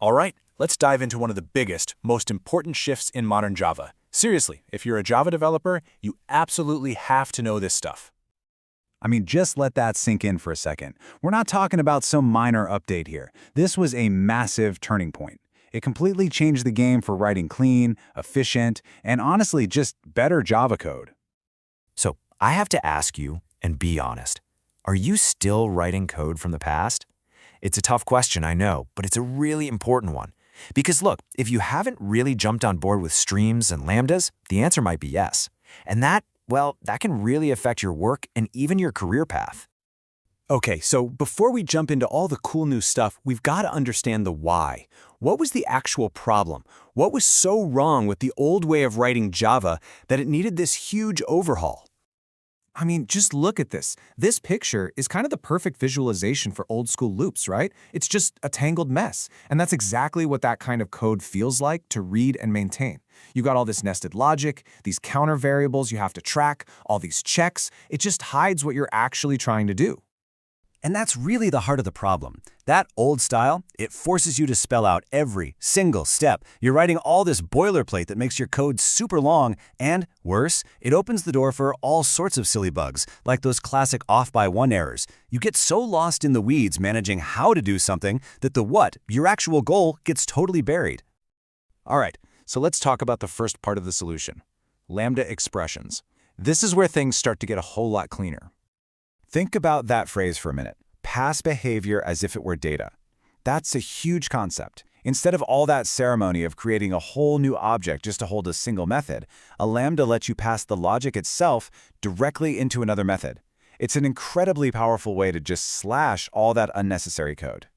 All right, let's dive into one of the biggest, most important shifts in modern Java. Seriously, if you're a Java developer, you absolutely have to know this stuff. I mean, just let that sink in for a second. We're not talking about some minor update here. This was a massive turning point. It completely changed the game for writing clean, efficient, and honestly, just better Java code. So I have to ask you, and be honest, are you still writing code from the past? It's a tough question, I know, but it's a really important one. Because look, if you haven't really jumped on board with streams and lambdas, the answer might be yes. And that can really affect your work and even your career path. Okay, so before we jump into all the cool new stuff, we've got to understand the why. What was the actual problem? What was so wrong with the old way of writing Java that it needed this huge overhaul? I mean, just look at this. This picture is kind of the perfect visualization for old school loops, right? It's just a tangled mess. And that's exactly what that kind of code feels like to read and maintain. You got all this nested logic, these counter variables you have to track, all these checks. It just hides what you're actually trying to do. And that's really the heart of the problem. That old style, it forces you to spell out every single step. You're writing all this boilerplate that makes your code super long, and worse, it opens the door for all sorts of silly bugs, like those classic off-by-one errors. You get so lost in the weeds managing how to do something that the what, your actual goal, gets totally buried. All right, so let's talk about the first part of the solution, Lambda expressions. This is where things start to get a whole lot cleaner. Think about that phrase for a minute. Pass behavior as if it were data. That's a huge concept. Instead of all that ceremony of creating a whole new object just to hold a single method, a Lambda lets you pass the logic itself directly into another method. It's an incredibly powerful way to just slash all that unnecessary code.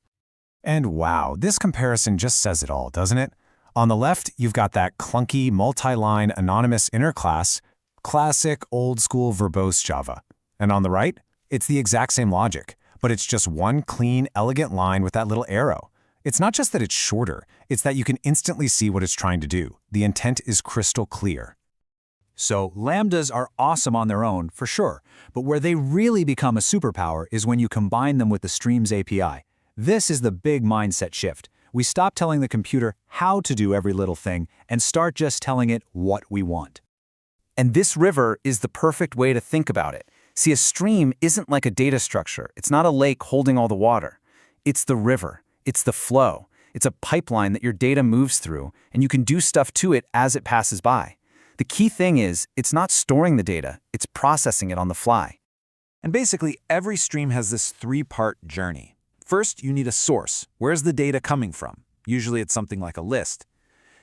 And wow, this comparison just says it all, doesn't it? On the left, you've got that clunky, multi-line anonymous inner class, classic old-school verbose Java. And on the right, it's the exact same logic, but it's just one clean, elegant line with that little arrow. It's not just that it's shorter, it's that you can instantly see what it's trying to do. The intent is crystal clear. So lambdas are awesome on their own, for sure, but where they really become a superpower is when you combine them with the Streams API. This is the big mindset shift. We stop telling the computer how to do every little thing and start just telling it what we want. And this river is the perfect way to think about it. See, a stream isn't like a data structure. It's not a lake holding all the water. It's the river. It's the flow. It's a pipeline that your data moves through, and you can do stuff to it as it passes by. The key thing is, it's not storing the data, it's processing it on the fly. And basically, every stream has this three-part journey. First, you need a source. Where's the data coming from? Usually it's something like a list.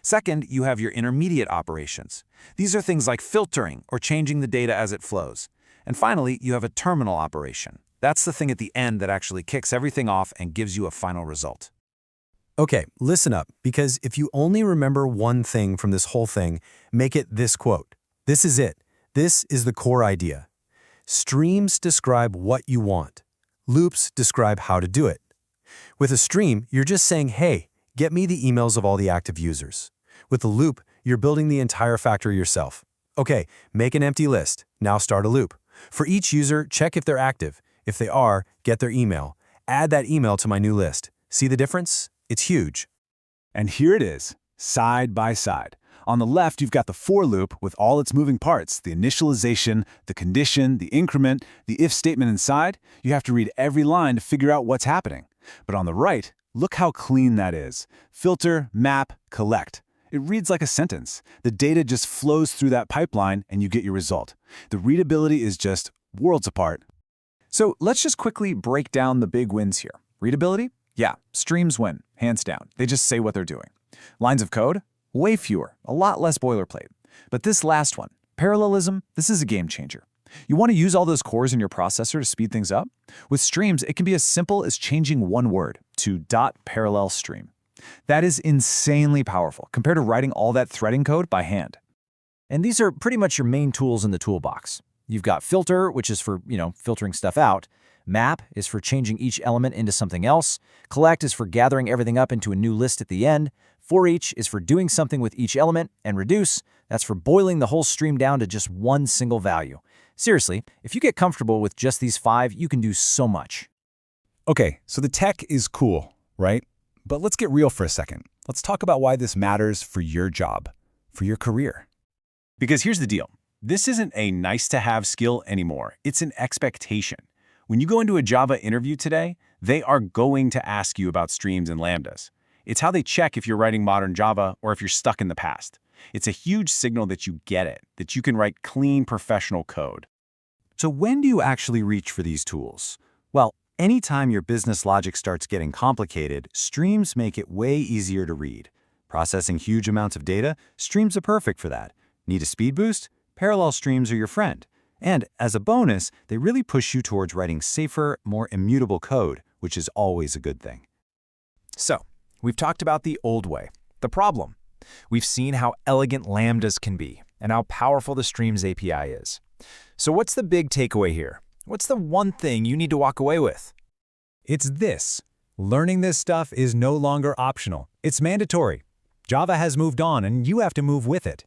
Second, you have your intermediate operations. These are things like filtering or changing the data as it flows. And finally, you have a terminal operation. That's the thing at the end that actually kicks everything off and gives you a final result. Okay, listen up, because if you only remember one thing from this whole thing, make it this quote. This is it. This is the core idea. Streams describe what you want. Loops describe how to do it. With a stream, you're just saying, hey, get me the emails of all the active users. With a loop, you're building the entire factory yourself. Okay, make an empty list. Now start a loop. For each user, check if they're active. If they are, get their email. Add that email to my new list. See the difference? It's huge. And here it is, side by side. On the left, you've got the for loop with all its moving parts, the initialization, the condition, the increment, the if statement inside. You have to read every line to figure out what's happening. But on the right, look how clean that is. Filter, map, collect. It reads like a sentence. The data just flows through that pipeline and you get your result. The readability is just worlds apart. So let's just quickly break down the big wins here. Readability? Yeah, streams win, hands down. They just say what they're doing. Lines of code? Way fewer, a lot less boilerplate. But this last one, parallelism, this is a game changer. You want to use all those cores in your processor to speed things up? With streams, it can be as simple as changing one word to .parallel stream. That is insanely powerful compared to writing all that threading code by hand. And these are pretty much your main tools in the toolbox. You've got filter, which is for, filtering stuff out. Map is for changing each element into something else. Collect is for gathering everything up into a new list at the end. For each is for doing something with each element. And reduce, that's for boiling the whole stream down to just one single value. Seriously, if you get comfortable with just these 5, you can do so much. Okay, so the tech is cool, right? But let's get real for a second. Let's talk about why this matters for your job, for your career. Because here's the deal. This isn't a nice-to-have skill anymore. It's an expectation. When you go into a Java interview today, they are going to ask you about streams and lambdas. It's how they check if you're writing modern Java or if you're stuck in the past. It's a huge signal that you get it, that you can write clean, professional code. So when do you actually reach for these tools? Well, anytime your business logic starts getting complicated, streams make it way easier to read. Processing huge amounts of data, streams are perfect for that. Need a speed boost? Parallel streams are your friend. And as a bonus, they really push you towards writing safer, more immutable code, which is always a good thing. So, we've talked about the old way, the problem. We've seen how elegant lambdas can be and how powerful the Streams API is. So what's the big takeaway here? What's the one thing you need to walk away with? It's this. Learning this stuff is no longer optional. It's mandatory. Java has moved on, and you have to move with it.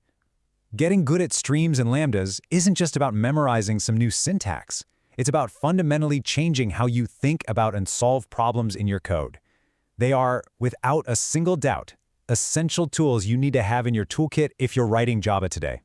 Getting good at streams and lambdas isn't just about memorizing some new syntax. It's about fundamentally changing how you think about and solve problems in your code. They are, without a single doubt, essential tools you need to have in your toolkit if you're writing Java today.